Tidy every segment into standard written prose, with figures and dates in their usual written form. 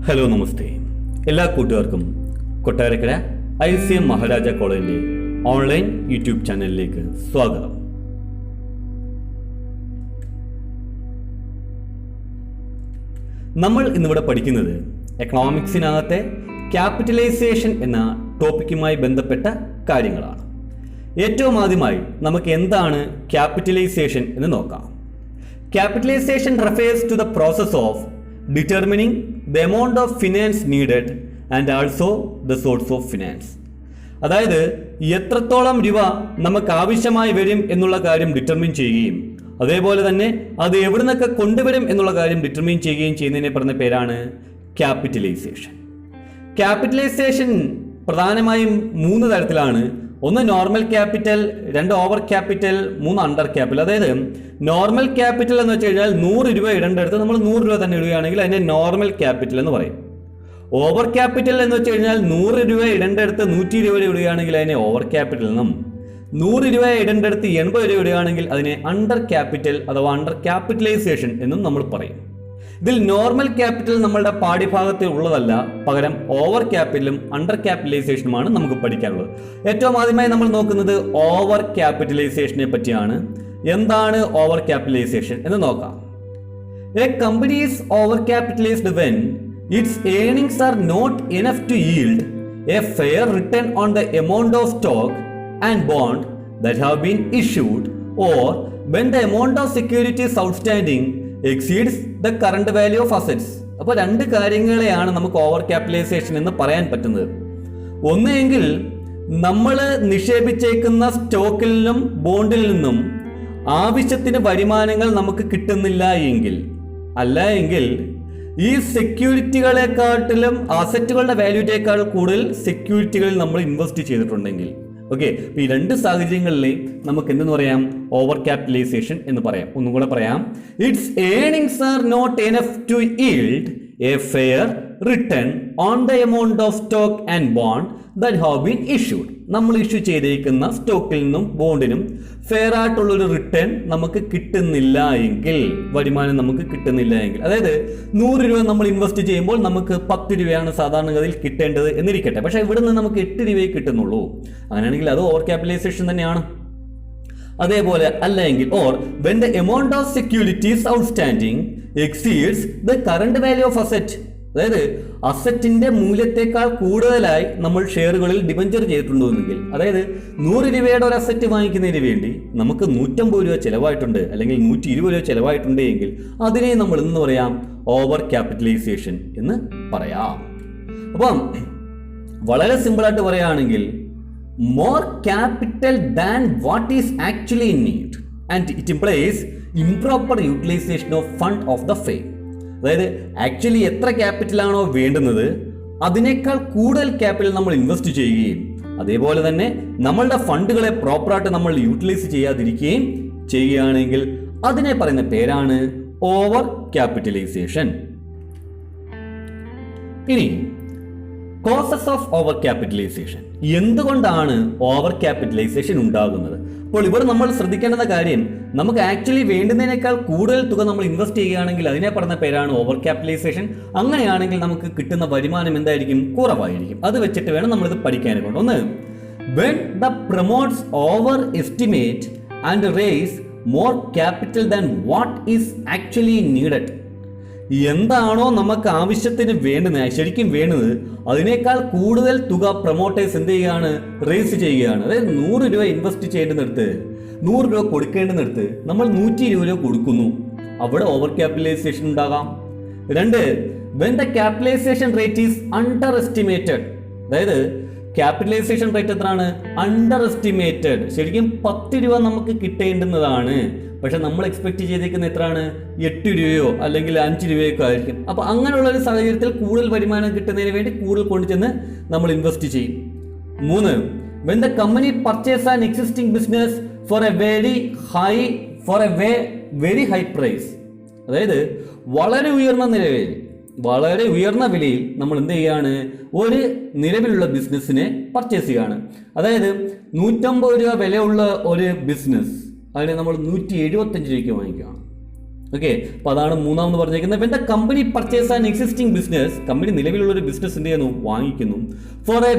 Hello നമസ്തേ. എല്ലാ കൂട്ടുകാർക്കും Kottarakkara ICM Maharaja കോളേജിന്റെ ഓൺലൈൻ യൂട്യൂബ് ചാനലിലേക്ക് സ്വാഗതം. നമ്മൾ ഇന്നിവിടെ പഠിക്കുന്നത് എക്കണോമിക്സിനകത്തെ ക്യാപിറ്റലൈസേഷൻ എന്ന ടോപ്പിക്കുമായി ബന്ധപ്പെട്ട കാര്യങ്ങളാണ്. ഏറ്റവും ആദ്യമായി നമുക്ക് എന്താണ് ക്യാപിറ്റലൈസേഷൻ എന്ന് നോക്കാം. Capitalization refers to the process of determining the amount of finance needed and also the source of finance. അതായത് എത്രത്തോളം രൂപ നമുക്ക് ആവശ്യമായി വരും എന്നുള്ള കാര്യം ഡിറ്റർമിൻ ചെയ്യുകയും അതേപോലെ തന്നെ അത് എവിടെ നിന്നൊക്കെ കൊണ്ടുവരും എന്നുള്ള കാര്യം ഡിറ്റർമിൻ ചെയ്യുകയും ചെയ്യുന്നതിനെ പറഞ്ഞ പേരാണ് ക്യാപിറ്റലൈസേഷൻ. ക്യാപിറ്റലൈസേഷൻ പ്രധാനമായും 3 തരത്തിലാണ്. ഒന്ന് normal capital, 2 over capital, 3 under capital. അതായത് നോർമൽ ക്യാപിറ്റൽ എന്ന് വെച്ച് കഴിഞ്ഞാൽ 100 രൂപ ഇടേണ്ടടുത്ത് നമ്മൾ 100 രൂപ തന്നെ ഇടുകയാണെങ്കിൽ അതിനെ നോർമൽ ക്യാപിറ്റൽ എന്ന് പറയും. ഓവർ ക്യാപിറ്റൽ എന്ന് വെച്ച് കഴിഞ്ഞാൽ 100 രൂപ ഇടേണ്ടടുത്ത് 100 രൂപ ഇടുകയാണെങ്കിൽ അതിനെ ഓവർ ക്യാപിറ്റൽ എന്നും, 100 രൂപ ഇടേണ്ടടുത്ത് 80 രൂപ ഇടുകയാണെങ്കിൽ അതിനെ അണ്ടർ ക്യാപിറ്റൽ അഥവാ അണ്ടർ ക്യാപിറ്റലൈസേഷൻ എന്നും നമ്മൾ പറയും. ഇതിൽ നോർമൽ ക്യാപിറ്റൽ നമ്മളുടെ പാഠ്യഭാഗത്തിൽ ഉള്ളതല്ല, പകരം ഓവർ ക്യാപിറ്റലും അണ്ടർ ക്യാപിറ്റലൈസേഷനുമാണ് നമുക്ക് പഠിക്കാനുള്ളത്. ഏറ്റവും ആദ്യമായി നമ്മൾ നോക്കുന്നത് ഓവർ ക്യാപിറ്റലൈസേഷനെ പറ്റിയാണ്. എന്താണ് ഓവർ ക്യാപിറ്റലൈസേഷൻ എന്ന് നോക്കാം. A company is over capitalised when its earnings are not enough to yield a fair return on the amount of stock and bond that have been issued or when the amount of securities outstanding exceeds the current value of assets. അപ്പോൾ 2 കാര്യങ്ങളെയാണ് നമുക്ക് over capitalisation എന്ന് പറയാൻ പറ്റുന്നത്. ഒന്നെങ്കിൽ നമ്മൾ നിക്ഷേപിച്ചേക്കുന്ന സ്റ്റോക്കിൽ നിന്നും ബോണ്ടിൽ നിന്നും ആവശ്യത്തിന് വരുമാനങ്ങൾ നമുക്ക് കിട്ടുന്നില്ല എങ്കിൽ, അല്ല എങ്കിൽ ഈ സെക്യൂരിറ്റികളെക്കാട്ടിലും അസറ്റുകളുടെ വാല്യൂറ്റേക്കാൾ കൂടുതൽ സെക്യൂരിറ്റികളിൽ നമ്മൾ ഇൻവെസ്റ്റ് ചെയ്തിട്ടുണ്ടെങ്കിൽ, ഓക്കെ, ഈ 2 സാഹചര്യങ്ങളിലെയും നമുക്ക് എന്തെന്ന് പറയാം? ഓവർ ക്യാപിറ്റലൈസേഷൻ എന്ന് പറയാം. ഒന്നും കൂടെ പറയാം. Its earnings are not enough to yield a fair return on the amount of stock and bond that have been issued. നമ്മൾ ഇഷ്യൂ ചെയ്തേക്കുന്ന സ്റ്റോക്കിൽ നിന്നും ബോണ്ടിനും ഫെയർ ആയിട്ടുള്ളൊരു റിട്ടേൺ നമുക്ക് കിട്ടുന്നില്ല എങ്കിൽ, വരുമാനം നമുക്ക് കിട്ടുന്നില്ല എങ്കിൽ, അതായത് 100 രൂപ നമ്മൾ ഇൻവെസ്റ്റ് ചെയ്യുമ്പോൾ നമുക്ക് 10 രൂപയാണ് സാധാരണഗതിയിൽ കിട്ടേണ്ടത് എന്നിരിക്കട്ടെ, പക്ഷേ ഇവിടെ നിന്ന് നമുക്ക് 8 രൂപയെ കിട്ടുന്നുള്ളൂ. അങ്ങനെയാണെങ്കിൽ അത് ഓവർ ക്യാപിറ്റലൈസേഷൻ തന്നെയാണ്. അതേപോലെ അല്ലെങ്കിൽ or when the amount of securities outstanding exceeds the current value of asset. അതായത് അസറ്റിന്റെ മൂല്യത്തെക്കാൾ കൂടുതലായി നമ്മൾ ഷെയറുകളിൽ ഡിബഞ്ചർ ചെയ്തിട്ടുണ്ടെങ്കിൽ, അതായത് 100 രൂപയുടെ ഒരു അസറ്റ് വാങ്ങിക്കുന്നതിന് വേണ്ടി നമുക്ക് 150 രൂപ ചിലവായിട്ടുണ്ട് അല്ലെങ്കിൽ 120 രൂപ ചിലവായിട്ടുണ്ട് എങ്കിൽ അതിനെ നമ്മൾ എന്ന് പറയാം? ഓവർ ക്യാപിറ്റലൈസേഷൻ എന്ന് പറയാം. അപ്പം വളരെ സിമ്പിളായിട്ട് പറയുകയാണെങ്കിൽ, more capital than what is actually in need and it implies improper utilization of fund of the firm. അതായത് ആക്ച്വലി എത്ര ക്യാപിറ്റലാണോ വേണ്ടുന്നത് അതിനേക്കാൾ കൂടുതൽ ക്യാപിറ്റൽ നമ്മൾ ഇൻവെസ്റ്റ് ചെയ്യുകയും അതേപോലെ തന്നെ നമ്മളുടെ ഫണ്ടുകളെ പ്രോപ്പറായിട്ട് നമ്മൾ യൂട്ടിലൈസ് ചെയ്യാതിരിക്കുകയും ചെയ്യുകയാണെങ്കിൽ അതിനെ പറയുന്ന പേരാണ് ഓവർ ക്യാപിറ്റലൈസേഷൻ. ഇനി കോസസ് ഓഫ് ഓവർ ക്യാപിറ്റലൈസേഷൻ. എന്തുകൊണ്ടാണ് ഓവർ ക്യാപിറ്റലൈസേഷൻ ഉണ്ടാകുന്നത്? അപ്പോൾ ഇവിടെ നമ്മൾ ശ്രദ്ധിക്കേണ്ട കാര്യം, നമുക്ക് ആക്ച്വലി വേണ്ടുന്നതിനേക്കാൾ കൂടുതൽ തുക നമ്മൾ ഇൻവെസ്റ്റ് ചെയ്യുകയാണെങ്കിൽ അതിനെ പറഞ്ഞ പേരാണ് ഓവർ ക്യാപിറ്റലൈസേഷൻ. അങ്ങനെയാണെങ്കിൽ നമുക്ക് കിട്ടുന്ന വരുമാനം എന്തായിരിക്കും? കുറവായിരിക്കും. അത് വെച്ചിട്ട് വേണം നമ്മളിത് പഠിക്കാനായിട്ട്. ഒന്ന്, when the promotes over estimate and raise more capital than what is actually needed. എന്താണോ നമുക്ക് ആവശ്യത്തിന് വേണ്ടുന്നത്, ശരിക്കും വേണ്ടുന്നത്, അതിനേക്കാൾ കൂടുതൽ തുക പ്രൊമോട്ടേഴ്സ് എന്ത് ചെയ്യുകയാണ്? റേസ് ചെയ്യുകയാണ്. അതായത് 100 രൂപ ഇൻവെസ്റ്റ് ചെയ്യേണ്ടുന്നിടത്ത് 100 രൂപ കൊടുക്കേണ്ടുന്നിടത്ത് നമ്മൾ 120 രൂപ കൊടുക്കുന്നു. അവിടെ ഓവർ ക്യാപിറ്റലൈസേഷൻ ഉണ്ടാകാം. 2, when the capitalization rate is underestimated. അതായത് ക്യാപിറ്റലൈസേഷൻ റേറ്റ് എത്രയാണ്? Under estimated. ശരിക്കും 10 രൂപ നമുക്ക് കിട്ടേണ്ടുന്നതാണ്, പക്ഷെ നമ്മൾ എക്സ്പെക്ട് ചെയ്തേക്കുന്ന എത്രയാണ്? 8 രൂപയോ അല്ലെങ്കിൽ 5 രൂപയൊക്കെ ആയിരിക്കും. അപ്പോൾ അങ്ങനെയുള്ള ഒരു സാഹചര്യത്തിൽ കൂടുതൽ വരുമാനം കിട്ടുന്നതിന് വേണ്ടി കൂടുതൽ കൊണ്ടുചെന്ന് നമ്മൾ ഇൻവെസ്റ്റ് ചെയ്യും. 3, when the company purchase an existing business for a very high price. അതായത് വളരെ ഉയർന്ന വിലയിൽ നമ്മൾ എന്ത് ചെയ്യാണ്? ഒരു നിലവിലുള്ള ബിസിനസ്സിനെ പർച്ചേസ് ചെയ്യുകയാണ്. അതായത് 150 രൂപ വിലയുള്ള ഒരു ബിസിനസ് അതിനെ നമ്മൾ 175 രൂപയ്ക്ക് വാങ്ങിക്കുകയാണ്. ഓക്കെ, അപ്പോൾ അതാണ് മൂന്നാമെന്ന് പറഞ്ഞിരിക്കുന്നത്. When the company purchase an existing business, company നിലവിലുള്ള ഒരു ബിസിനസ് എന്ത് ചെയ്യുന്നു, വാങ്ങിക്കുന്നു. For a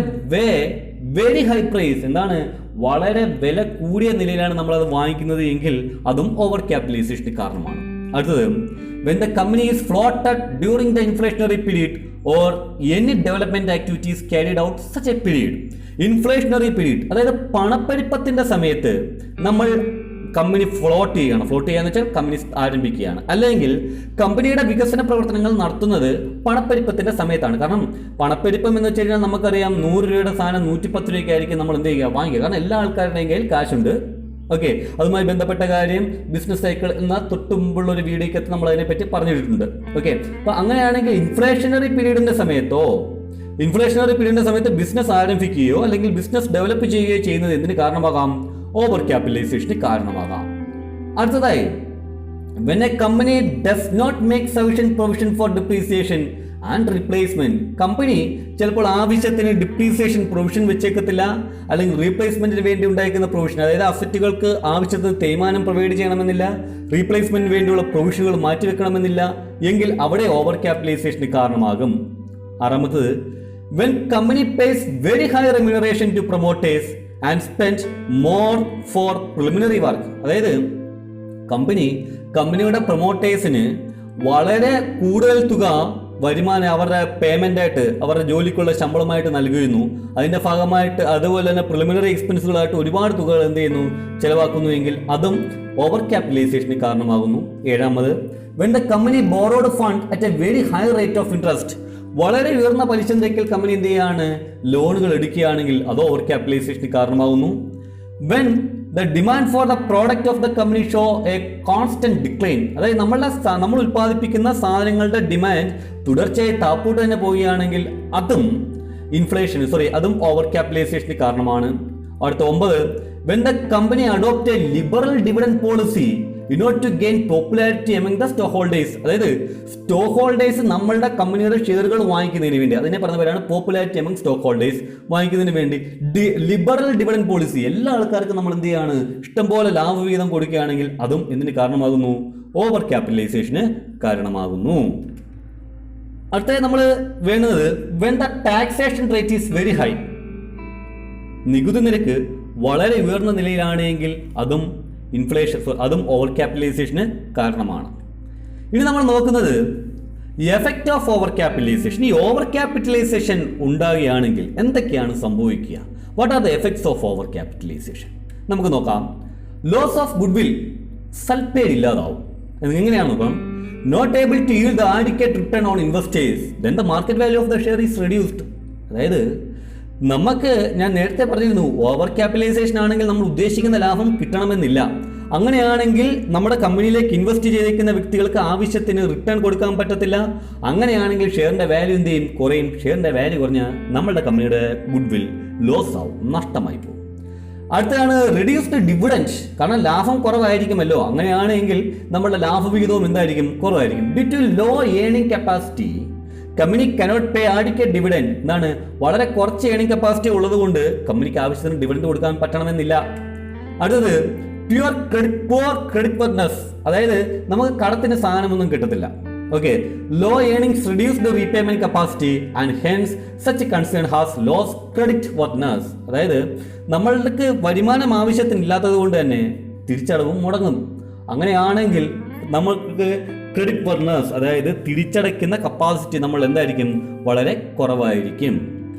very high price, എന്താണ്, വളരെ വില കൂടിയ നിലയിലാണ് നമ്മളത് വാങ്ങിക്കുന്നത് എങ്കിൽ അതും ഓവർ ക്യാപിറ്റലൈസേഷന് കാരണമാണ്. അടുത്തത്, when the company is floated during the inflationary period or any development activities carried out such A period. Inflationary period, അതായത് പണപ്പെരുപ്പത്തിന്റെ സമയത്ത് നമ്മൾ കമ്പനി ഫ്ലോട്ട് ചെയ്യുകയെന്ന് വെച്ചാൽ കമ്പനി ആരംഭിക്കുകയാണ്, അല്ലെങ്കിൽ കമ്പനിയുടെ വികസന പ്രവർത്തനങ്ങൾ നടത്തുന്നത് പണപ്പെരുപ്പത്തിന്റെ സമയത്താണ്. കാരണം പണപ്പെരുപ്പം എന്ന് വെച്ച് കഴിഞ്ഞാൽ നമുക്കറിയാം 100 രൂപയുടെ സാധനം 110 രൂപയ്ക്കായിരിക്കും നമ്മൾ എന്ത് ചെയ്യുക, വാങ്ങിക്കുക. കാരണം എല്ലാ ആൾക്കാരുടെയും കയ്യിൽ കാശുണ്ട്. ഓക്കെ, അതുമായി ബന്ധപ്പെട്ട കാര്യം ബിസിനസ് സൈക്കിൾ എന്ന തൊട്ടുമുമ്പുള്ള ഒരു വീഡിയോക്കകത്ത് നമ്മൾ അതിനെപ്പറ്റി പറഞ്ഞിട്ടുണ്ട്. ഓക്കെ, അപ്പോൾ അങ്ങനെയാണെങ്കിൽ ഇൻഫ്ലേഷണറി പീരീഡിന്റെ സമയത്ത് ബിസിനസ് ആരംഭിക്കുകയോ അല്ലെങ്കിൽ ബിസിനസ് ഡെവലപ്പ് ചെയ്യുകയോ ചെയ്യുന്നത് എന്തിന് കാരണമാകാം, ഓവർ ക്യാപിറ്റലൈസേഷന് കാരണമാകാം. അടുത്തതായി, when a company does not make sufficient provision for depreciation and replacement, company ചിലപ്പോൾ ആവശ്യത്തിന് ഡിപ്രീസിയേഷൻ പ്രൊവിഷൻ വെച്ചേക്കത്തില്ല, അല്ലെങ്കിൽ റീപ്ലേസ്മെന്റിന് വേണ്ടി ഉണ്ടായിരിക്കുന്ന പ്രൊവിഷൻ, അതായത് അസറ്റുകൾക്ക് ആവശ്യത്തിന് തേയ്മാനം പ്രൊവൈഡ് ചെയ്യണമെന്നില്ല, റീപ്ലേസ്മെന്റിന് വേണ്ടിയുള്ള പ്രൊവിഷനുകൾ മാറ്റിവെക്കണമെന്നില്ല, എങ്കിൽ അവിടെ ഓവർ ക്യാപിറ്റലൈസേഷന് കാരണമാകും. ആറാമത്തത്, when company pays very high remuneration to promoters and spend more for preliminary work, അതായത് കമ്പനിയുടെ പ്രൊമോട്ടേഴ്സിന് വളരെ കൂടുതൽ തുക വരുമാനം അവരുടെ പേയ്മെന്റ് ആയിട്ട്, അവരുടെ ജോലിക്കുള്ള ശമ്പളമായിട്ട് നൽകുന്നു. അതിന്റെ ഭാഗമായിട്ട് അതുപോലെ തന്നെ പ്രിലിമിനറി എക്സ്പെൻസുകളായിട്ട് ഒരുപാട് തുകകൾ എന്ത് ചെയ്യുന്നു, ചെലവാക്കുന്നു എങ്കിൽ അതും ഓവർ ക്യാപിറ്റലൈസേഷന് കാരണമാകുന്നു. ഏഴാമത്, when the company borrowed fund at a very high rate of interest, വളരെ ഉയർന്ന പലിശ നിരക്കിൽ കമ്പനി എന്ത് ചെയ്യാണ്, ലോണുകൾ എടുക്കുകയാണെങ്കിൽ അത് ഓവർ ക്യാപിറ്റലൈസേഷന് കാരണമാകുന്നു. When the demand for the product of the company show A constant decline, അതായത് നമ്മൾ ഉൽപ്പാദിപ്പിക്കുന്ന സാധനങ്ങളുടെ ഡിമാൻഡ് തുടർച്ചയായി താപ്പോട്ട് തന്നെ പോവുകയാണെങ്കിൽ അതും അതും ഓവർ ക്യാപിറ്റലൈസേഷന് കാരണമാണ്. അടുത്ത 9, when the company adopt a liberal dividend policy in order to gain popularity among the stockholders, അതായത് സ്റ്റോക്ക് ഹോൾഡേഴ്സ് നമ്മളുടെ കമ്പനിയുടെ ഷെയറുകൾ വാങ്ങിക്കുന്നതിന് വേണ്ടി, അതിനെ പറഞ്ഞ പേരാണ് പോപ്പുലാരിറ്റി among സ്റ്റോക്ക് ഹോൾഡേഴ്സ്, വാങ്ങിക്കുന്നതിന് വേണ്ടി ലിബറൽ ഡിവിഡൻഡ് പോളിസി, എല്ലാ ആൾക്കാർക്കും നമ്മൾ എന്ത് ചെയ്യാണ്, ഇഷ്ടംപോലെ ലാഭവിഹിതം കൊടുക്കുകയാണെങ്കിൽ അതും എന്തിന് കാരണമാകുന്നു, ഓവർ ക്യാപിറ്റലൈസേഷന് കാരണമാകുന്നു. അടുത്തത് നമ്മൾ വേണ്ടത്, when the taxation rate is very high, നികുതി നിരക്ക് വളരെ ഉയർന്ന നിലയിലാണെങ്കിൽ അതും ഓവർ ക്യാപിറ്റലൈസേഷന് കാരണമാണ്. ഇനി നമ്മൾ നോക്കുന്നത് എഫക്റ്റ് ഓഫ് ഓവർ ക്യാപിറ്റലൈസേഷൻ. ഈ ഓവർ ക്യാപിറ്റലൈസേഷൻ ഉണ്ടാകുകയാണെങ്കിൽ എന്തൊക്കെയാണ് സംഭവിക്കുക? What are the effects of over capitalisation? നമുക്ക് നോക്കാം. ലോസ് ഓഫ് ഗുഡ് വിൽ, സൽപ്പേര് ഇല്ലാതാവും. എങ്ങനെയാണ് നോക്കാം? Not able to yield the adequate return on investors, then the market value of the share is reduced. അതായത് ഞാൻ നേരത്തെ പറഞ്ഞിരുന്നു, ഓവർ ക്യാപിറ്റലൈസേഷൻ ആണെങ്കിൽ നമ്മൾ ഉദ്ദേശിക്കുന്ന ലാഭം കിട്ടണമെന്നില്ല. അങ്ങനെയാണെങ്കിൽ നമ്മുടെ കമ്പനിയിലേക്ക് ഇൻവെസ്റ്റ് ചെയ്തിരിക്കുന്ന വ്യക്തികൾക്ക് ആവശ്യത്തിന് റിട്ടേൺ കൊടുക്കാൻ പറ്റത്തില്ല. അങ്ങനെയാണെങ്കിൽ ഷെയറിന്റെ വാല്യൂ എന്ത് ചെയ്യും? കുറയും. ഷെയറിന്റെ വാല്യൂ കുറഞ്ഞാൽ നമ്മുടെ കമ്പനിയുടെ ഗുഡ് വിൽ ലോസ് ആവും, നഷ്ടമായി പോകും. അടുത്തതാണ് റിഡ്യൂസ്ഡ് ഡിവിഡൻഡ്. കാരണം ലാഭം കുറവായിരിക്കുമല്ലോ, അങ്ങനെയാണെങ്കിൽ നമ്മുടെ ലാഭവിഹിതവും എന്തായിരിക്കും? കുറവായിരിക്കും. Due to low earning capacity, company cannot pay adequate dividend. എന്താണ്? വളരെ കുറച്ച് ഏർണിംഗ് കപ്പാസിറ്റി ഉള്ളത് കൊണ്ട് കമ്പനിക്ക് ആവശ്യത്തിന് ഡിവിഡൻഡ് കൊടുക്കാൻ പറ്റണമെന്നില്ല. അടുത്തത് പ്യുവർ ക്രെഡിറ്റ്വർനെസ്, അതായത് നമുക്ക് കടത്തിന് സാധനമൊന്നും കിട്ടത്തില്ല. Okay, low earnings reduce the repayment capacity and hence such concern has loss creditworthiness. അതായത് നമ്മൾക്ക് വരുമാനം ആവശ്യത്തിനില്ലാത്തത് കൊണ്ട് തന്നെ തിരിച്ചടവും മുടങ്ങുന്നു. അങ്ങനെയാണെങ്കിൽ നമ്മൾക്ക് ക്രെഡിറ്റ്വർനെസ്, അതായത് തിരിച്ചടയ്ക്കുന്ന കപ്പാസിറ്റി നമ്മൾ എന്തായിരിക്കും? വളരെ കുറവായിരിക്കും.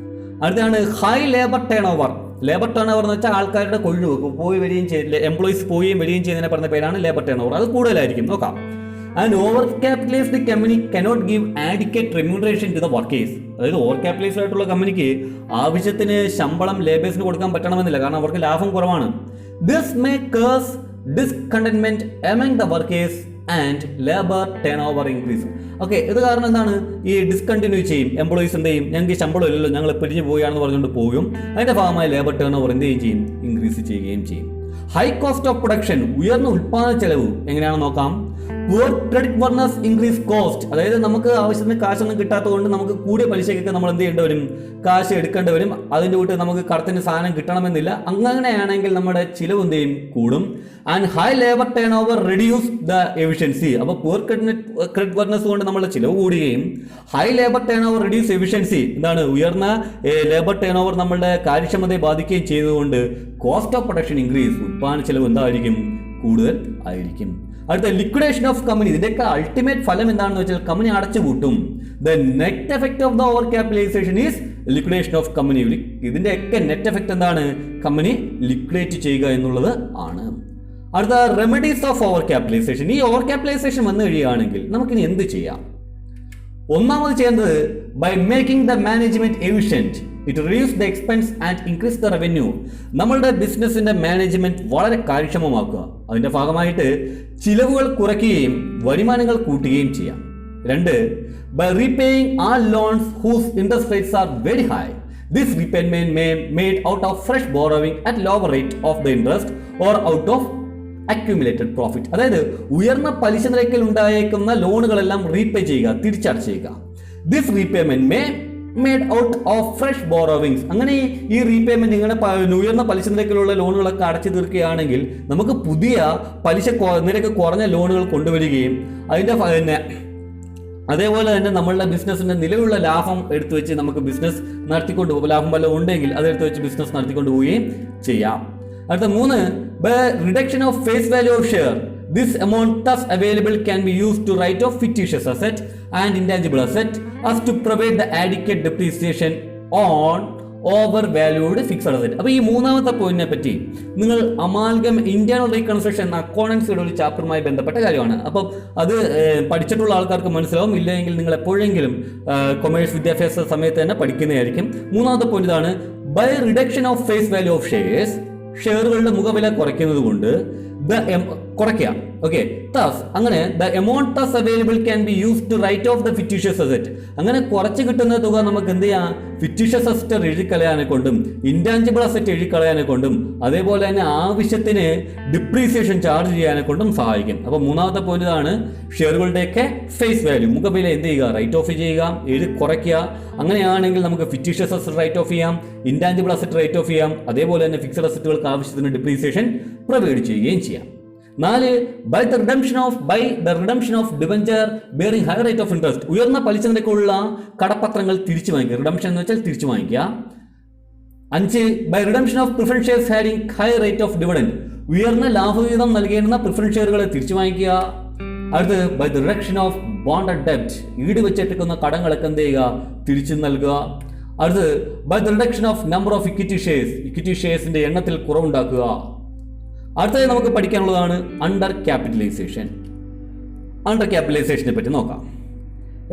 അടുത്താണ് high labour turn over. Labour turn over എന്ന് വെച്ചാൽ ആൾക്കാരുടെ പോയി വരികയും ചെയ്തില്ല, എംപ്ലോയീസ് പോവുകയും വരികയും ചെയ്യുന്നതിനെ പറഞ്ഞ പേരാണ് ലേബർ ടേൺ ഓവർ. അത് കൂടുതലായിരിക്കും. നോക്കാം. And over capitalised company cannot give adequate remuneration to the workers. അതായത് ഓവർ ക്യാപിറ്റലൈസ്ഡ് ആയിട്ടുള്ള കമ്പനിക്ക് ആവശ്യത്തിന് ശമ്പളം ലേബേഴ്സിന് കൊടുക്കാൻ പറ്റണമെന്നില്ല, കാരണം അവർക്ക് ലാഭം കുറവാണ്. This may cause discontentment among the workers and labour turnover increase. Okay, ഇത് കാരണം എന്താണ്? ഈ ഡിസ്കണ്ടിന്യൂ ചെയ്യും. എംപ്ലോയീസ് എന്ത് ചെയ്യും? ഞങ്ങൾക്ക് ശമ്പളം ഇല്ലല്ലോ, ഞങ്ങൾ പിരിഞ്ഞു പോവുകയാണെന്ന് പറഞ്ഞുകൊണ്ട് പോകും. അതിന്റെ ഭാഗമായി ലേബർ ടേൺ ഓവർ എന്ത് ചെയ്യും? ഇൻക്രീസ് ചെയ്യുകയും ചെയ്യും. ഹൈ കോസ്റ്റ് ഓഫ് പ്രൊഡക്ഷൻ, ഉയർന്ന ഉൽപ്പാദന ചെലവ്. എങ്ങനെയാണെന്ന് നോക്കാം. പുവർ ക്രെഡിറ്റ് വർണേഴ്സ് ഇൻക്രീസ് കോസ്റ്റ്, അതായത് നമുക്ക് ആവശ്യത്തിന് കാശൊന്നും കിട്ടാത്തത് കൊണ്ട് നമുക്ക് കൂടിയ പലിശയ്ക്കൊക്കെ നമ്മൾ എന്ത് ചെയ്യേണ്ടി വരും, കാശ് എടുക്കേണ്ടി വരും. അതിൻ്റെ കൂട്ട് നമുക്ക് കടത്തിന് സാധനം കിട്ടണമെന്നില്ല. അങ്ങനെയാണെങ്കിൽ നമ്മുടെ ചിലവ് എന്ത് ചെയ്യും, കൂടും. And high labour turn over reduce the efficiency. അപ്പോൾ പുവർ ക്രെഡിറ്റ് വർണേഴ്സ് കൊണ്ട് നമ്മുടെ ചിലവ് കൂടുകയും high labour turn over reduce efficiency എന്താണ്, ഉയർന്ന ലേബർ ടേൺ ഓവർ നമ്മളുടെ കാര്യക്ഷമതയെ ബാധിക്കുകയും ചെയ്തുകൊണ്ട് കോസ്റ്റ് ഓഫ് പ്രൊഡക്ഷൻ ഇൻക്രീസ്, ഉത്പാദന ചിലവ് എന്തായിരിക്കും, കൂടുതൽ ആയിരിക്കും. അടുത്ത ലിക്വിഡേഷൻ ഓഫ് കമ്പനി. ഇതിന്റെയൊക്കെ അൾട്ടിമേറ്റ് ഫലം എന്താണെന്ന് വെച്ചാൽ കമ്പനി അടച്ചുപൂട്ടും. The net effect of the over capitalisation is liquidation of company. ഇതിന്റെയൊക്കെ നെറ്റ് എഫക്ട് എന്താണ്, കമ്പനി ലിക്വിഡേറ്റ് ചെയ്യുക എന്നുള്ളത് ആണ്. അടുത്ത റെമഡീസ് ഓഫ് ഓവർ ക്യാപിറ്റലൈസേഷൻ. ഈ ഓവർ ക്യാപിറ്റലൈസേഷൻ വന്നു കഴിയുകയാണെങ്കിൽ നമുക്കിനി എന്ത് ചെയ്യാം? ഒന്നാമത് ചെയ്യേണ്ടത് by making the management efficient, it reduce the expense and increase the revenue. നമ്മളുടെ ബിസിനസിന്റെ മാനേജ്മെന്റ് വളരെ കാര്യക്ഷമമാക്കുക. അതിന്റെ ഭാഗമായിട്ട് ചിലവുകൾ കുറയ്ക്കുകയും വരുമാനങ്ങൾ കൂട്ടുകയും ചെയ്യാം. 2, by repaying all loans whose interest rates are very high. This repayment may made out of fresh borrowing at lower rate of the interest or out of accumulated profit. അതായത് ഉയർന്ന പലിശ നിരക്കിൽ ഉണ്ടായേക്കുന്ന ലോണുകളെല്ലാം റീപേ ചെയ്യുക, തിരിച്ചടച്ചുക. This repayment may made out of fresh borrowings. അങ്ങനെ ഈ റീപേയ്മെന്റ് ഇങ്ങനെ ഉയർന്ന പലിശ നിരക്കിലുള്ള ലോണുകളൊക്കെ അടച്ചു തീർക്കുകയാണെങ്കിൽ നമുക്ക് പുതിയ പലിശ നിരക്ക് കുറഞ്ഞ ലോണുകൾ കൊണ്ടുവരികയും അതിന്റെ അതേപോലെ തന്നെ നമ്മളുടെ ബിസിനസിന്റെ നിലവിലുള്ള ലാഭം എടുത്തു വെച്ച് നമുക്ക് ബിസിനസ് നടത്തിക്കൊണ്ട് ലാഭം വല്ലതും ഉണ്ടെങ്കിൽ അതെടുത്ത് വെച്ച് ബിസിനസ് നടത്തിക്കൊണ്ട് പോവുകയും ചെയ്യാം. അടുത്ത 3, by reduction of face value of share. This amount thus available can be used to write off fictitious asset and intangible asset as to provide the adequate depreciation on overvalued fixed asset. അപ്പോൾ ഈ മൂന്നാമത്തെ പോയിന്റിനെ പറ്റി നിങ്ങൾ amalgam internal reconstruction അക്കൗണ്ടൻസിയുടെ ഒരു ചാപ്റ്ററുമായി ബന്ധപ്പെട്ട കാര്യമാണ്. അപ്പം അത് പഠിച്ചിട്ടുള്ള ആൾക്കാർക്ക് മനസ്സിലാവും. ഇല്ലെങ്കിൽ നിങ്ങൾ എപ്പോഴെങ്കിലും കൊമേഴ്സ് വിദ്യാഭ്യാസ സമയത്ത് തന്നെ പഠിക്കുന്നതായിരിക്കും. മൂന്നാമത്തെ പോയിന്റ് ഇതാണ്, by reduction of face value of shares. ഷെയറുകളുടെ മുഖവില കുറയ്ക്കുന്നത് കൊണ്ട് കുറയ്ക്കുക. ഓക്കെ, അങ്ങനെ the amount thus available can be use to write off the fictitious asset. അങ്ങനെ കുറച്ച് കിട്ടുന്ന തുക നമുക്ക് എന്ത് ചെയ്യാം, ഫിക്റ്റീഷ്യസ് അസറ്റ് എഴുതിക്കളയാനെ കൊണ്ടും ഇൻടാഞ്ചിബിൾ അസറ്റ് എഴുതിക്കളയാനെ കൊണ്ടും അതേപോലെ തന്നെ ആവശ്യത്തിന് ഡിപ്രീസിയേഷൻ ചാർജ് ചെയ്യാനെ കൊണ്ടും സഹായിക്കും. അപ്പോൾ മൂന്നാമത്തെ പോയിന്റ് ഇതാണ്, ഷെയറുകളുടെയൊക്കെ ഫേസ് വാല്യൂ മുഖവില എന്ത് ചെയ്യുക, റൈറ്റ് ഓഫ് ചെയ്യുക, എഴുതി കുറയ്ക്കുക. അങ്ങനെയാണെങ്കിൽ നമുക്ക് ഫിക്റ്റീഷ്യസ് അസറ്റ് റൈറ്റ് ഓഫ് ചെയ്യാം, ഇൻടാഞ്ചിബിൾ അസറ്റ് റൈറ്റ് ഓഫ് ചെയ്യാം, അതേപോലെ തന്നെ ഫിക്സഡ് അസറ്റുകൾക്ക് ആവശ്യത്തിന് ഡിപ്രീസിയേഷൻ പ്രൊവൈഡ് ചെയ്യുകയും ചെയ്യാം. 4, by the redemption of debenture bearing high rate of interest. ഉയർന്ന പലിശ നിരക്കുള്ള കടപ്പത്രങ്ങൾ തിരിച്ചു വാങ്ങിക്കുക. റിഡംഷൻ എന്ന് വെച്ചാൽ തിരിച്ചു വാങ്ങിക്കുക. 5, by redemption of preference shares having high rate of dividend. ഉയർന്ന ലാഭവിഹിതം നൽകേണ്ടുന്ന പ്രിഫറൻസ് ഷെയറുകളെ തിരിച്ചു വാങ്ങിക്കുക. അടുത്ത് by the reduction of bonded ഡെപ്റ്റ്. ഈട് വെച്ചെടുക്കുന്ന കടങ്ങളൊക്കെ എന്ത് ചെയ്യുക, തിരിച്ചു നൽകുക. അടുത്ത് by the reduction of number of equity ഷെയർസിന്റെ എണ്ണത്തിൽ കുറവുണ്ടാക്കുക. അടുത്തത് നമുക്ക് പഠിക്കാനുള്ളതാണ് അണ്ടർ ക്യാപിറ്റലൈസേഷൻ. അണ്ടർ ക്യാപിറ്റലൈസേഷനെ പറ്റി നോക്കാം.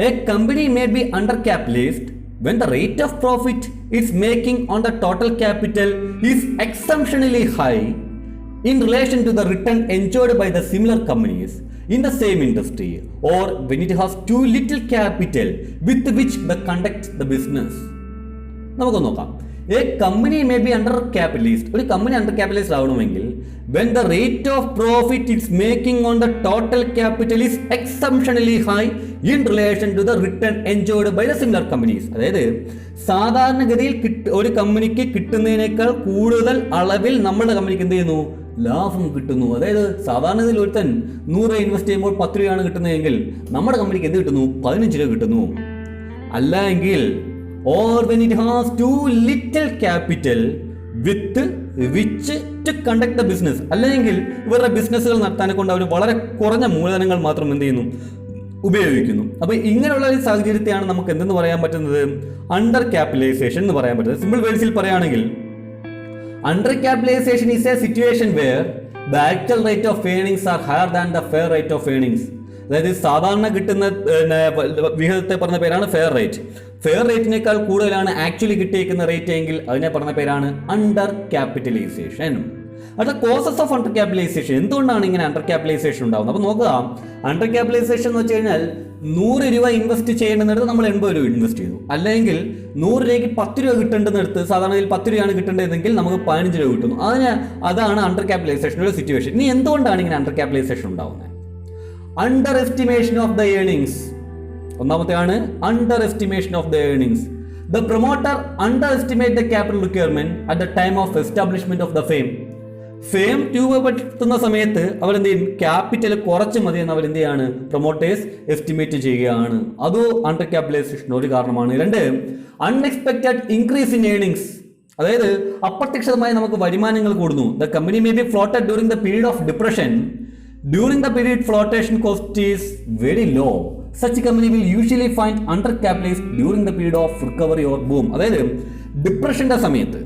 A company may be under capitalised when the rate of profit it's making on the total capital is exceptionally high in relation to the return enjoyed by the similar companies in the same industry, or when it has too little capital with which they conduct the business. നമുക്ക് നോക്കാം. A company may be under capitalized. ഒരു company under capitalised ആവണമെങ്കിൽ when the rate of profit it's making on the total capital is exceptionally high in relation to the return enjoyed by the similar companies. അതായത് സാധാരണഗതിയിൽ ഒരു കമ്പനിക്ക് കിട്ടുന്നതിനേക്കാൾ കൂടുതൽ അളവിൽ നമ്മുടെ കമ്പനിക്ക് എന്ത് ചെയ്യുന്നു, ലാഭം കിട്ടുന്നു. അതായത് സാധാരണഗതിയിൽ ഒരുത്തൻ 100 ഇൻവെസ്റ്റ് ചെയ്യുമ്പോൾ 10 രൂപയാണ് കിട്ടുന്നതെങ്കിൽ നമ്മുടെ കമ്പനിക്ക് എന്ത് കിട്ടുന്നു, 15 രൂപ കിട്ടുന്നു. അല്ല എങ്കിൽ or when it has too little capital with which to conduct the business. അല്ലെങ്കിൽ ഇവരുടെ ബിസിനസ്സുകൾ നടത്താനെ കൊണ്ട് അവർ വളരെ കുറഞ്ഞ മൂലധനങ്ങൾ മാത്രം എന്ത് ചെയ്യുന്നു, ഉപയോഗിക്കുന്നു. അപ്പോൾ ഇങ്ങനെയുള്ള ഒരു സാഹചര്യത്തെയാണ് നമുക്ക് എന്തെന്ന് പറയാൻ പറ്റുന്നത്, അണ്ടർ ക്യാപിറ്റലൈസേഷൻ എന്ന് പറയാൻ പറ്റുന്നത്. സിമ്പിൾ വേർഡ്സിൽ പറയുകയാണെങ്കിൽ under capitalisation is a situation where the actual rate of earnings are higher than the fair rate of earnings. അതായത് സാധാരണ കിട്ടുന്ന വിഹിതത്തെ പറഞ്ഞ പേരാണ് ഫെയർ റേറ്റ്. ഫെയർ റേറ്റിനേക്കാൾ കൂടുതലാണ് ആക്ച്വലി കിട്ടിയിരിക്കുന്ന റേറ്റ് എങ്കിൽ അതിനെ പറഞ്ഞ പേരാണ് അണ്ടർ ക്യാപിറ്റലൈസേഷൻ. അടുത്ത കോസസ് ഓഫ് അണ്ടർ ക്യാപിറ്റലൈസേഷൻ. എന്തുകൊണ്ടാണ് ഇങ്ങനെ അണ്ടർ ക്യാപിറ്റലൈസേഷൻ ഉണ്ടാകുന്നത്? അപ്പോൾ നോക്കുക, അണ്ടർ ക്യാപിറ്റലൈസേഷൻ എന്ന് വെച്ച് കഴിഞ്ഞാൽ 100 രൂപ ഇൻവെസ്റ്റ് ചെയ്യേണ്ടെന്നിടത്ത് നമ്മൾ 80 രൂപ ഇൻവെസ്റ്റ് ചെയ്തു. അല്ലെങ്കിൽ 100 രൂപയ്ക്ക് 10 രൂപ കിട്ടേണ്ടെന്നിടത്ത് സാധാരണയിൽ 10 രൂപയാണ് കിട്ടേണ്ടതെങ്കിൽ നമുക്ക് 15 രൂപ കിട്ടുന്നു. അതാണ് അണ്ടർ ക്യാപിറ്റലൈസേഷനുള്ള സിറ്റുവേഷൻ. ഇനി എന്തുകൊണ്ടാണ് ഇങ്ങനെ അണ്ടർ ക്യാപിറ്റലൈസേഷൻ ഉണ്ടാകുന്നത്? Under estimation of the earnings. ഒന്നാമത്തെയാണ് under estimation of the earnings. The promoter under estimate the capital requirement at the time of establishment of the firm. Firm രൂപപ്പെടുത്തുന്ന സമയത്ത് അവരെന്ത് ചെയ്യും? ക്യാപിറ്റൽ കുറച്ച് മതി എന്ന് അവരെന്ത് ചെയ്യാണ്? പ്രൊമോട്ടേഴ്സ് എസ്റ്റിമേറ്റ് ചെയ്യുകയാണ്. അതോ അണ്ടർ ക്യാപിറ്റലൈസേഷൻ ഒരു കാരണമാണ്. 2, അൺഎക്സ്പെക്റ്റഡ് ഇൻക്രീസ് ഇൻ ഏർണിങ്സ്. അതായത് അപ്രതീക്ഷിതമായി നമുക്ക് വരുമാനങ്ങൾ കൂടുന്നു. The company may be floated during the period of depression. During the period flotation cost is very low. Such company will usually find under capitalised during the period of recovery or boom. അതായത് ഡിപ്രഷന്റെ സമയത്ത്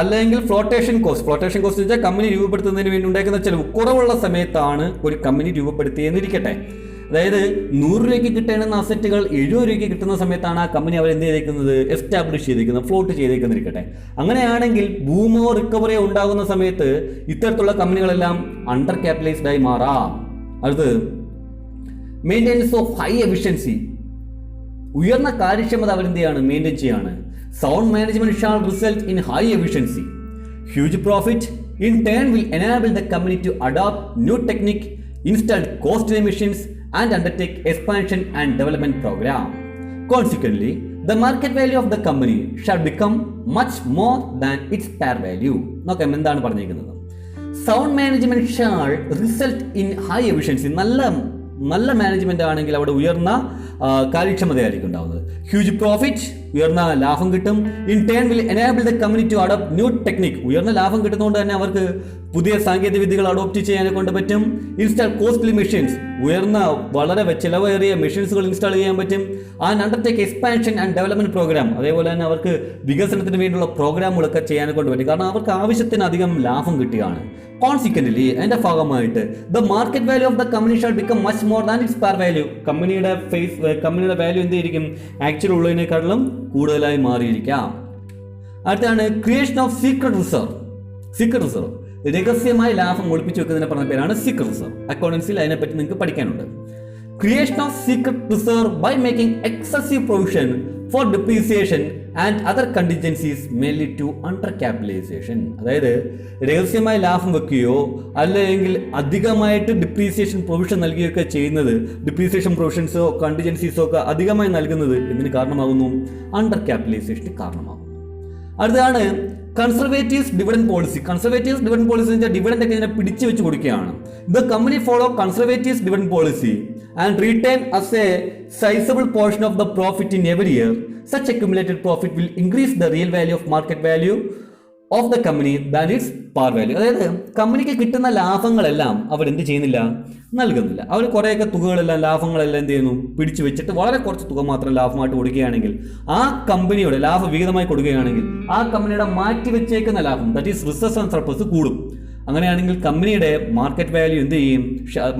അല്ലെങ്കിൽ flotation cost വെച്ചാൽ company രൂപപ്പെടുത്തുന്നതിന് വേണ്ടി ഉണ്ടാക്കുന്ന ചിലവ് കുറവുള്ള സമയത്താണ് ഒരു കമ്പനി രൂപപ്പെടുത്തിയെന്നിരിക്കട്ടെ. അതായത് 100 രൂപയ്ക്ക് കിട്ടേണ്ടുന്ന അസറ്റുകൾ 70 രൂപയ്ക്ക് കിട്ടുന്ന സമയത്താണ് ആ കമ്പനി അവർ എന്ത് ചെയ്തേക്കുന്നത്? എസ്റ്റാബ്ലിഷ് ചെയ്തേക്കുന്നത്, ഫ്ലോട്ട് ചെയ്തേക്കുന്നിരിക്കട്ടെ. അങ്ങനെയാണെങ്കിൽ ബൂമോ റിക്കവറിയോ ഉണ്ടാകുന്ന സമയത്ത് ഇത്തരത്തിലുള്ള കമ്പനികളെല്ലാം അണ്ടർ ക്യാപിറ്റലൈസ്ഡ് ആയി മാറാം. അടുത്ത് മെയിൻ്റെനൻസ് ഓഫ് ഹൈ എഫിഷ്യൻസി. ഉയർന്ന കാര്യക്ഷമത അവരെന്ത് ചെയ്യാണ്? മെയിൻറ്റെയിൻ ചെയ്യാണ്. Sound management shall result in high efficiency. Huge profit in turn will enable the company to adopt new technique, install costly machines, and undertake expansion and development program. Consequently, the market value of the company shall become much more than its fair value. നോക്കാം എന്താണ് പറഞ്ഞിരിക്കുന്നത്. Sound management shall result in high efficiency. നല്ല management ആണെങ്കിൽ അവിടെ ഉയർന്ന കാര്യക്ഷമതയായിരിക്കും ഉണ്ടാവുന്നത്. Huge profit, ഉയർന്ന ലാഭം കിട്ടും. In turn will enable the company to adopt new technique. ഉയർന്ന ലാഭം കിട്ടുന്നതുകൊണ്ട് തന്നെ അവർക്ക് പുതിയ സാങ്കേതിക വിദ്യകൾ അഡോപ്റ്റ് ചെയ്യാനെ കൊണ്ട് പറ്റും. ഇൻസ്റ്റാൾ കോസ്റ്റ്ലി മെഷീൻസ്, ഉയർന്ന വളരെ ചിലവേറിയ മെഷീൻസുകൾ ഇൻസ്റ്റാൾ ചെയ്യാൻ പറ്റും. And undertake expansion and development programme. അതേപോലെ തന്നെ അവർക്ക് വികസനത്തിന് വേണ്ടിയുള്ള പ്രോഗ്രാമുകളൊക്കെ ചെയ്യാനെ കൊണ്ട് പറ്റും. കാരണം അവർക്ക് ആവശ്യത്തിനധികം ലാഭം കിട്ടുകയാണ്. കോൺസിക്വന്റ്ലി അതിന്റെ ഭാഗമായിട്ട് the market value of the company shall become much more than its par value. കമ്പനിയുടെ വാല്യൂ എന്തായിരിക്കും? ആക്ച്വലി ഉള്ളതിനേക്കാളും കൂടുതലായി മാറിയിരിക്കാം. അടുത്താണ് ക്രിയേഷൻ ഓഫ് സീക്രട്ട് റിസർവ്. രഹസ്യമായ ലാഭം ഒളിപ്പിച്ചു വെക്കുന്നതിനെ പറഞ്ഞ പേരാണ് സീക്രട്ട് റിസർവ്. അക്കൗണ്ടൻസിൽ അതിനെപ്പറ്റി നിങ്ങൾക്ക് പഠിക്കാനുണ്ട്. Creation of secret reserve by making excessive provision for depreciation and other contingencies may lead to under capitalisation. അതായത് രഹസ്യമായ ലാഭം വെക്കുകയോ അല്ലെങ്കിൽ അധികമായിട്ട് ഡിപ്രീസിയേഷൻ പ്രൊവിഷൻ നൽകുകയൊക്കെ ചെയ്യുന്നത്, ഡിപ്രീസിയേഷൻ പ്രൊവിഷൻസോ കണ്ടിജൻസീസോ ഒക്കെ അധികമായി നൽകുന്നത് എന്തിന് കാരണമാകുന്നു? അണ്ടർ ക്യാപിറ്റലൈസേഷന് കാരണമാകും. അടുത്തതാണ് Conservatives dividend policy. Conservatives dividend policy എന്ന് വെച്ചാൽ ഡിവിഡൻഡ് ഒക്കെ ഇതിനെ പിടിച്ചു വെച്ച് കൊടുക്കുകയാണ്. The company follow Conservatives dividend policy and retain as a sizable portion of the profit in every year. Such accumulated profit will increase the real value of market value of the company than its par value. അതായത് കമ്പനിക്ക് കിട്ടുന്ന ലാഭങ്ങളെല്ലാം അവരെന്ത് ചെയ്യുന്നില്ല? നൽകുന്നില്ല. അവർ കുറേയൊക്കെ തുകകളെല്ലാം ലാഭങ്ങളെല്ലാം എന്ത് ചെയ്യുന്നു? പിടിച്ചു വെച്ചിട്ട് വളരെ കുറച്ച് തുക മാത്രം ലാഭമായിട്ട് കൊടുക്കുകയാണെങ്കിൽ, ആ കമ്പനിയുടെ ലാഭവിഹിതമായി കൊടുക്കുകയാണെങ്കിൽ ആ കമ്പനിയുടെ മാറ്റി വെച്ചേക്കുന്ന ലാഭം, that is reserves and surplus കൂടും. അങ്ങനെയാണെങ്കിൽ കമ്പനിയുടെ മാർക്കറ്റ് വാല്യൂ എന്ത് ചെയ്യും?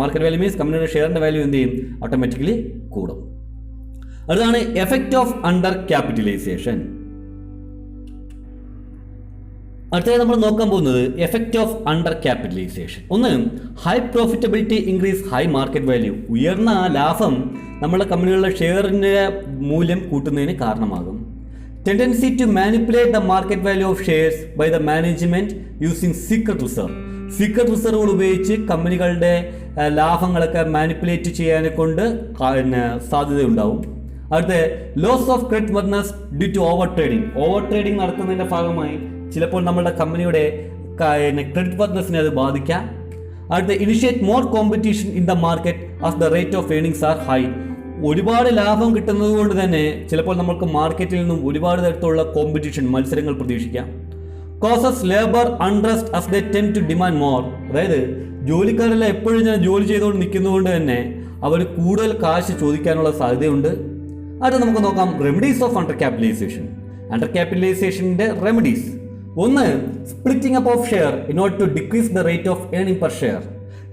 മാർക്കറ്റ് വാല്യൂ മീൻസ് കമ്പനിയുടെ ഷെയറിന്റെ വാല്യൂ എന്ത് ചെയ്യും? ഓട്ടോമാറ്റിക്കലി കൂടും. അതാണ് എഫക്റ്റ് ഓഫ് അണ്ടർ ക്യാപിറ്റലൈസേഷൻ. അടുത്തത് നമ്മൾ നോക്കാൻ പോകുന്നത് എഫക്റ്റ് ഓഫ് അണ്ടർ ക്യാപിറ്റലൈസേഷൻ. ഒന്ന്, high profitability increase high market value. ഉയർന്ന ലാഭം നമ്മുടെ കമ്പനികളുടെ ഷെയറിൻ്റെ മൂല്യം കൂട്ടുന്നതിന് കാരണമാകും. Tendency to manipulate the market value of shares by the management using secret reserve. Secret റിസർവുകൾ ഉപയോഗിച്ച് കമ്പനികളുടെ ലാഭങ്ങളൊക്കെ മാനിപ്പുലേറ്റ് ചെയ്യാനെ കൊണ്ട് സാധ്യതയുണ്ടാവും. അടുത്ത loss of creditworthiness due to over trading നടത്തുന്നതിൻ്റെ ഭാഗമായി ചിലപ്പോൾ നമ്മുടെ കമ്പനിയുടെ ക്രെഡിറ്റ് വർനെസ്സിനെ അത് ബാധിക്കാം. അടുത്ത initiate more competition in the market as the rate of earnings are high. ഒരുപാട് ലാഭം കിട്ടുന്നത് കൊണ്ട് തന്നെ ചിലപ്പോൾ നമുക്ക് മാർക്കറ്റിൽ നിന്നും ഒരുപാട് തരത്തിലുള്ള കോമ്പറ്റീഷൻ, മത്സരങ്ങൾ പ്രതീക്ഷിക്കാം. Causes labour unrest as they tend to demand more. അതായത് ജോലിക്കാരെല്ലാം എപ്പോഴും ഞാൻ ജോലി ചെയ്തുകൊണ്ട് നിൽക്കുന്നതുകൊണ്ട് തന്നെ അവർ കൂടുതൽ കാശ് ചോദിക്കാനുള്ള സാധ്യതയുണ്ട്. അത് നമുക്ക് നോക്കാം. Remedies of under capitalisation. Under ക്യാപിറ്റലൈസേഷൻ്റെ റെമഡീസ്: ഒന്ന്, splitting up of share in order to decrease the rate of earning per share.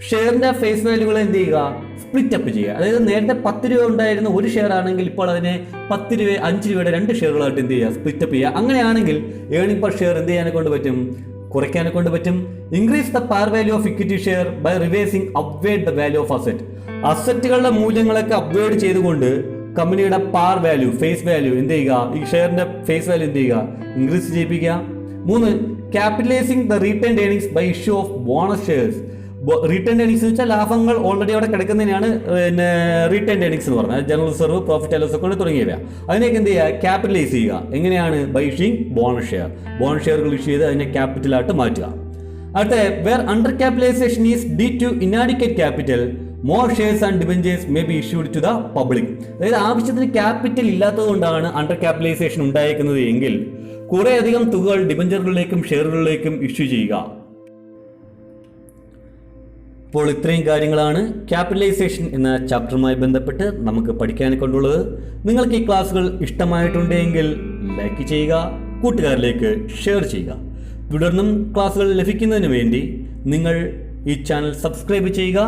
ഷെയറിന്റെ ഫേസ് വാല്യൂകൾ എന്ത് ചെയ്യുക? സ്പ്ലിറ്റ് അപ്പ് ചെയ്യുക. അതായത് നേരത്തെ 10 രൂപ ഉണ്ടായിരുന്ന ഒരു ഷെയർ ആണെങ്കിൽ ഇപ്പോൾ അതിനെ 10 രൂപ 5 രൂപയുടെ 2 ഷെയറുകളായിട്ട് എന്ത് ചെയ്യുക? സ്പ്ലിറ്റ് അപ്പ് ചെയ്യുക. അങ്ങനെയാണെങ്കിൽ ഏർണിംഗ് പെർ ഷെയർ എന്ത് ചെയ്യാനെ കൊണ്ട് പറ്റും? കുറയ്ക്കാനെ കൊണ്ട് പറ്റും. Increase the par value of equity share by reversing upward the value of asset. അസറ്റുകളുടെ മൂല്യങ്ങളൊക്കെ അപ്വേർഡ് ചെയ്തുകൊണ്ട് കമ്പനിയുടെ പാർ വാല്യൂ, ഫേസ് വാല്യൂ എന്ത് ചെയ്യുക? ഈ ഷെയറിന്റെ ഫേസ് വാല്യൂ എന്ത് ചെയ്യുക? ഇൻക്രീസ് ചെയ്യിപ്പിക്കുക. 3, capitalising the retained earnings by issue of bonus shares. Retained earnings എന്ന് വെച്ചാൽ ലാഭങ്ങൾ ഓൾറെഡി അവിടെ കിടക്കുന്നതിനാണ് പിന്നെ റീറ്റേൺ ഏണിങ്സ് എന്ന് പറഞ്ഞാൽ general reserve, profit and loss account തുടങ്ങിയവ. അതിനൊക്കെ എന്ത് ചെയ്യുക, ക്യാപിറ്റലൈസ് ചെയ്യുക. എങ്ങനെയാണ്? By issuing bonus share. Bonus ഷെയറുകൾ ഇഷ്യൂ ചെയ്ത് അതിനെ ക്യാപിറ്റലായിട്ട് മാറ്റുക. അടുത്ത, where under capitalisation is due to inadequate capital, more shares and debentures may be issued to the public. അതായത് ആവശ്യത്തിന് ക്യാപിറ്റൽ ഇല്ലാത്തത് കൊണ്ടാണ് അണ്ടർ ക്യാപിറ്റലൈസേഷൻ ഉണ്ടായിരിക്കുന്നത് എങ്കിൽ കുറേയധികം തുകകൾ ഡിബഞ്ചറുകളിലേക്കും ഷെയറുകളിലേക്കും ഇഷ്യൂ ചെയ്യുക. അപ്പോൾ ഇത്രയും കാര്യങ്ങളാണ് ക്യാപിറ്റലൈസേഷൻ എന്ന ചാപ്റ്ററുമായി ബന്ധപ്പെട്ട് നമുക്ക് പഠിക്കാൻ കൊണ്ടുള്ളത്. നിങ്ങൾക്ക് ഈ ക്ലാസ്സുകൾ ഇഷ്ടമായിട്ടുണ്ടെങ്കിൽ ലൈക്ക് ചെയ്യുക, കൂട്ടുകാരിലേക്ക് ഷെയർ ചെയ്യുക. തുടർന്നും ക്ലാസ്സുകൾ ലഭിക്കുന്നതിന് വേണ്ടി നിങ്ങൾ ഈ ചാനൽ സബ്സ്ക്രൈബ് ചെയ്യുക.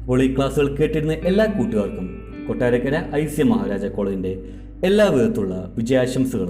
അപ്പോൾ ഈ ക്ലാസ്സുകൾ കേട്ടിരുന്ന എല്ലാ കൂട്ടുകാർക്കും കൊട്ടാരക്കര ICM മഹാരാജ കോളേജിൻ്റെ എല്ലാ വിധത്തിലുള്ള വിജയാശംസകളും